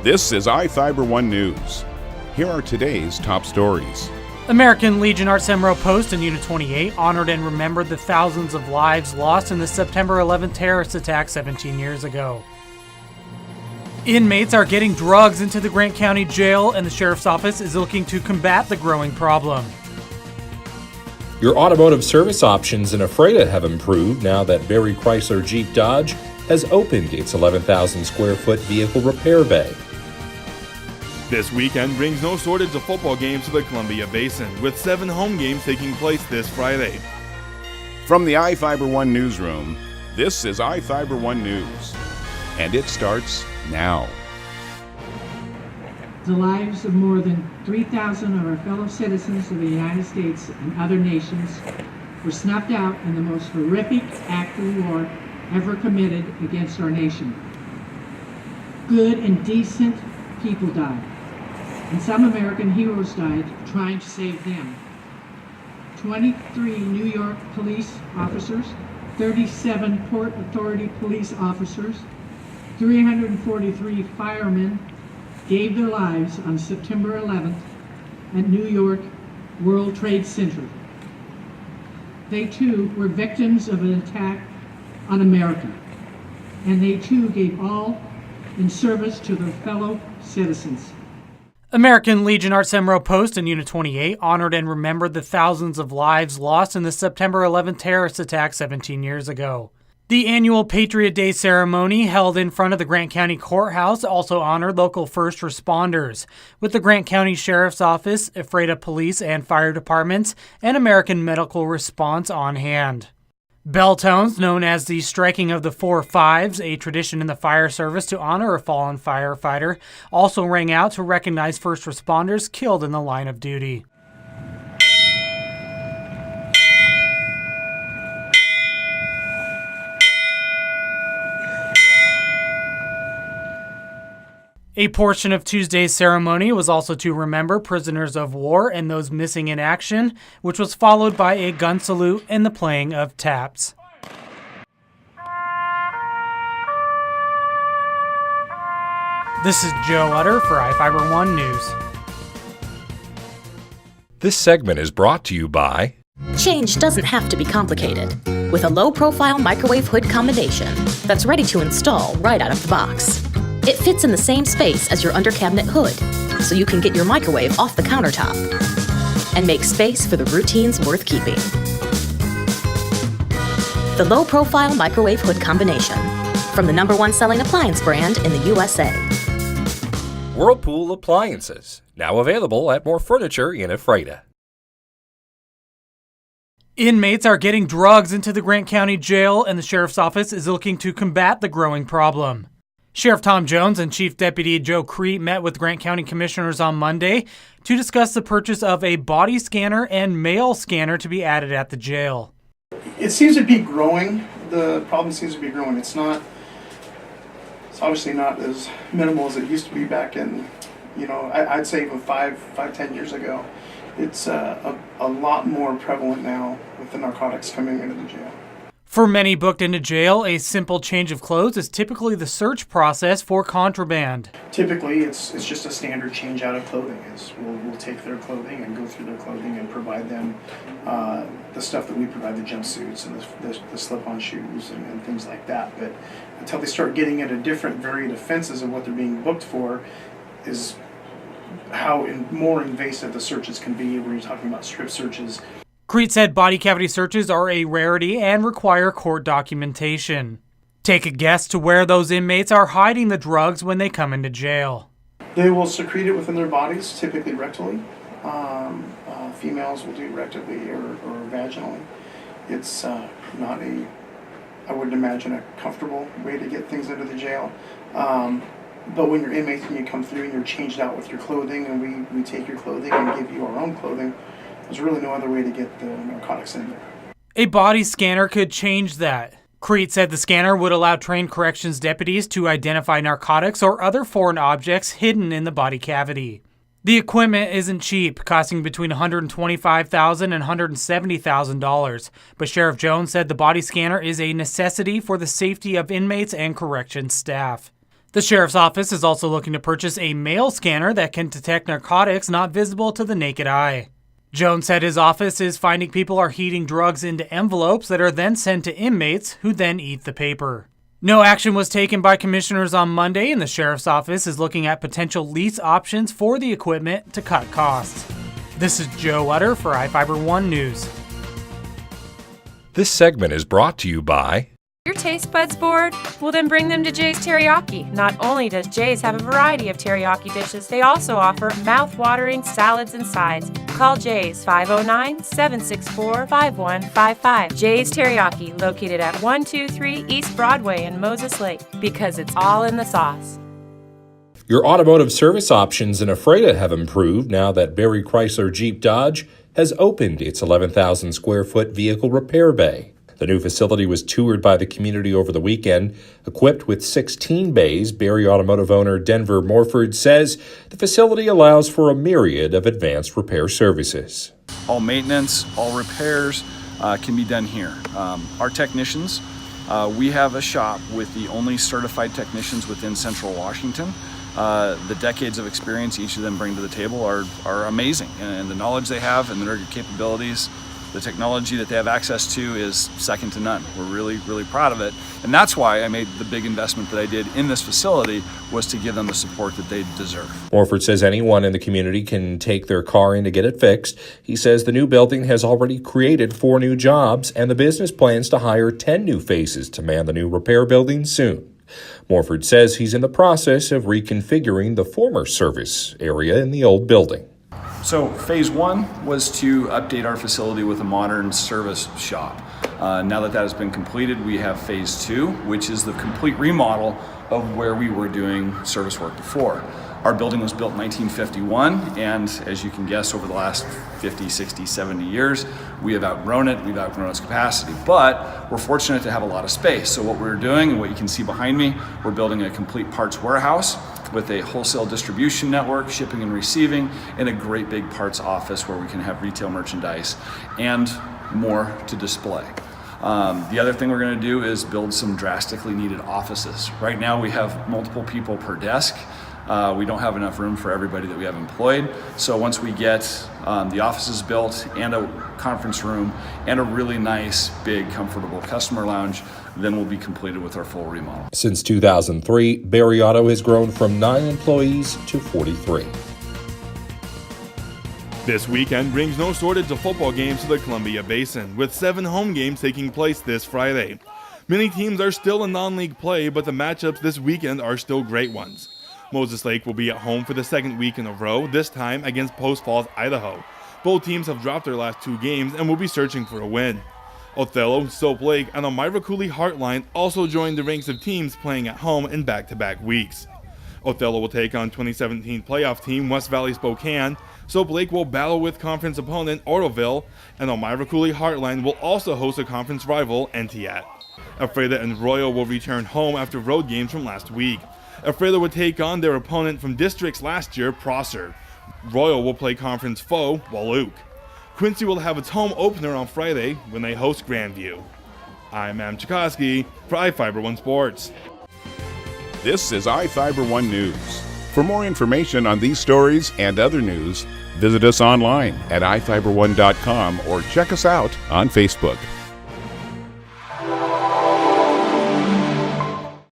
This is iFIBER 1 News. Here are today's top stories. American Legion Arts Emerald Post and Unit 28 honored and remembered the thousands of lives lost in the September 11th terrorist attack 17 years ago. Inmates are getting drugs into the Grant County Jail, and the Sheriff's Office is looking to combat the growing problem. Your automotive service options in Ephrata have improved now that Barry Chrysler Jeep Dodge has opened its 11,000 square foot vehicle repair bay. This weekend brings no shortage of football games to the Columbia Basin, with 7 home games taking place this Friday. From the iFIBER 1 newsroom, this is iFIBER 1 News, and it starts now. The lives of more than 3,000 of our fellow citizens of the United States and other nations were snuffed out in the most horrific act of war ever committed against our nation. Good and decent people died, and some American heroes died trying to save them. 23 New York police officers, 37 Port Authority police officers, 343 firemen gave their lives on September 11th at New York World Trade Center. They too were victims of an attack on America, and they too gave all in service to their fellow citizens. American Legion Arts Emerald Post and Unit 28 honored and remembered the thousands of lives lost in the September 11th terrorist attack 17 years ago. The annual Patriot Day ceremony held in front of the Grant County Courthouse also honored local first responders, with the Grant County Sheriff's Office, Ephrata Police and Fire Departments, and American Medical Response on hand. Bell tones, known as the striking of the 4 5s, a tradition in the fire service to honor a fallen firefighter, also rang out to recognize first responders killed in the line of duty. A portion of Tuesday's ceremony was also to remember prisoners of war and those missing in action, which was followed by a gun salute and the playing of taps. This is Joe Utter for iFIBER 1 News. This segment is brought to you by Change doesn't have to be complicated. With a low-profile microwave hood combination that's ready to install right out of the box. It fits in the same space as your under-cabinet hood, so you can get your microwave off the countertop and make space for the routines worth keeping. The low-profile microwave hood combination, from the #1 selling appliance brand in the USA. Whirlpool Appliances, now available at more furniture in Ephrata. Inmates are getting drugs into the Grant County Jail, and the Sheriff's Office is looking to combat the growing problem. Sheriff Tom Jones and Chief Deputy Joe Crete met with Grant County Commissioners on Monday to discuss the purchase of a body scanner and mail scanner to be added at the jail. It seems to be growing. The problem seems to be growing. It's obviously not as minimal as it used to be back in, I'd say even 10 years ago. It's a lot more prevalent now with the narcotics coming into the jail. For many booked into jail, a simple change of clothes is typically the search process for contraband. Typically, it's just a standard change out of clothing. We'll take their clothing and go through their clothing and provide them the stuff that we provide, the jumpsuits and the slip-on shoes and things like that. But until they start getting into different varied offenses of what they're being booked for is how more invasive the searches can be when you're talking about strip searches. Crete said body cavity searches are a rarity and require court documentation. Take a guess to where those inmates are hiding the drugs when they come into jail. They will secrete it within their bodies, typically rectally. Females will do rectally or vaginally. It's not I wouldn't imagine, a comfortable way to get things into the jail. But when you're inmates and you come through and you're changed out with your clothing, and we take your clothing and give you our own clothing, there's really no other way to get the narcotics in there. A body scanner could change that. Crete said the scanner would allow trained corrections deputies to identify narcotics or other foreign objects hidden in the body cavity. The equipment isn't cheap, costing between $125,000 and $170,000, but Sheriff Jones said the body scanner is a necessity for the safety of inmates and corrections staff. The sheriff's office is also looking to purchase a mail scanner that can detect narcotics not visible to the naked eye. Jones said his office is finding people are heating drugs into envelopes that are then sent to inmates who then eat the paper. No action was taken by commissioners on Monday, and the sheriff's office is looking at potential lease options for the equipment to cut costs. This is Joe Utter for iFIBER 1 News. This segment is brought to you by Your taste buds bored? Well, then bring them to Jay's Teriyaki. Not only does Jay's have a variety of teriyaki dishes, they also offer mouth-watering salads and sides. Call Jay's 509-764-5155. Jay's Teriyaki, located at 123 East Broadway in Moses Lake, because it's all in the sauce. Your automotive service options in Ephrata have improved now that Barry Chrysler Jeep Dodge has opened its 11,000 square foot vehicle repair bay. The new facility was toured by the community over the weekend. Equipped with 16 bays, Barry Automotive owner Denver Morford says the facility allows for a myriad of advanced repair services. All maintenance, all repairs can be done here. Our technicians, we have a shop with the only certified technicians within Central Washington. The decades of experience each of them bring to the table are amazing, and the knowledge they have and their capabilities, the technology that they have access to is second to none. We're really, really proud of it, and that's why I made the big investment that I did in this facility, was to give them the support that they deserve. Morford says anyone in the community can take their car in to get it fixed. He says the new building has already created 4 new jobs, and the business plans to hire 10 new faces to man the new repair building soon. Morford says he's in the process of reconfiguring the former service area in the old building. So phase 1 was to update our facility with a modern service shop. Now that has been completed, we have phase 2, which is the complete remodel of where we were doing service work before. Our building was built in 1951, and as you can guess, over the last 50, 60, 70 years, we have outgrown it, we've outgrown its capacity, but we're fortunate to have a lot of space. So what we're doing, and what you can see behind me, we're building a complete parts warehouse with a wholesale distribution network, shipping and receiving, and a great big parts office where we can have retail merchandise and more to display. The other thing we're going to do is build some drastically needed offices. Right now we have multiple people per desk. We don't have enough room for everybody that we have employed. So once we get the offices built and a conference room and a really nice, big, comfortable customer lounge, then we'll be completed with our full remodel. Since 2003, Barry Auto has grown from 9 employees to 43. This weekend brings no shortage of football games to the Columbia Basin, with 7 home games taking place this Friday. Many teams are still in non-league play, but the matchups this weekend are still great ones. Moses Lake will be at home for the second week in a row, this time against Post Falls, Idaho. Both teams have dropped their last 2 games and will be searching for a win. Othello, Soap Lake, and Elmira Cooley Heartline also joined the ranks of teams playing at home in back-to-back weeks. Othello will take on 2017 playoff team West Valley Spokane. Soap Lake will battle with conference opponent Oroville, and Elmira Cooley Heartline will also host a conference rival Entiat. Ephrata and Royal will return home after road games from last week. Ephrata would take on their opponent from districts last year, Prosser. Royal will play conference foe Walouk. Quincy will have its home opener on Friday when they host Grandview. I'm Adam Chikoski for iFIBER 1 Sports. This is iFIBER 1 News. For more information on these stories and other news, visit us online at iFiber1.com or check us out on Facebook.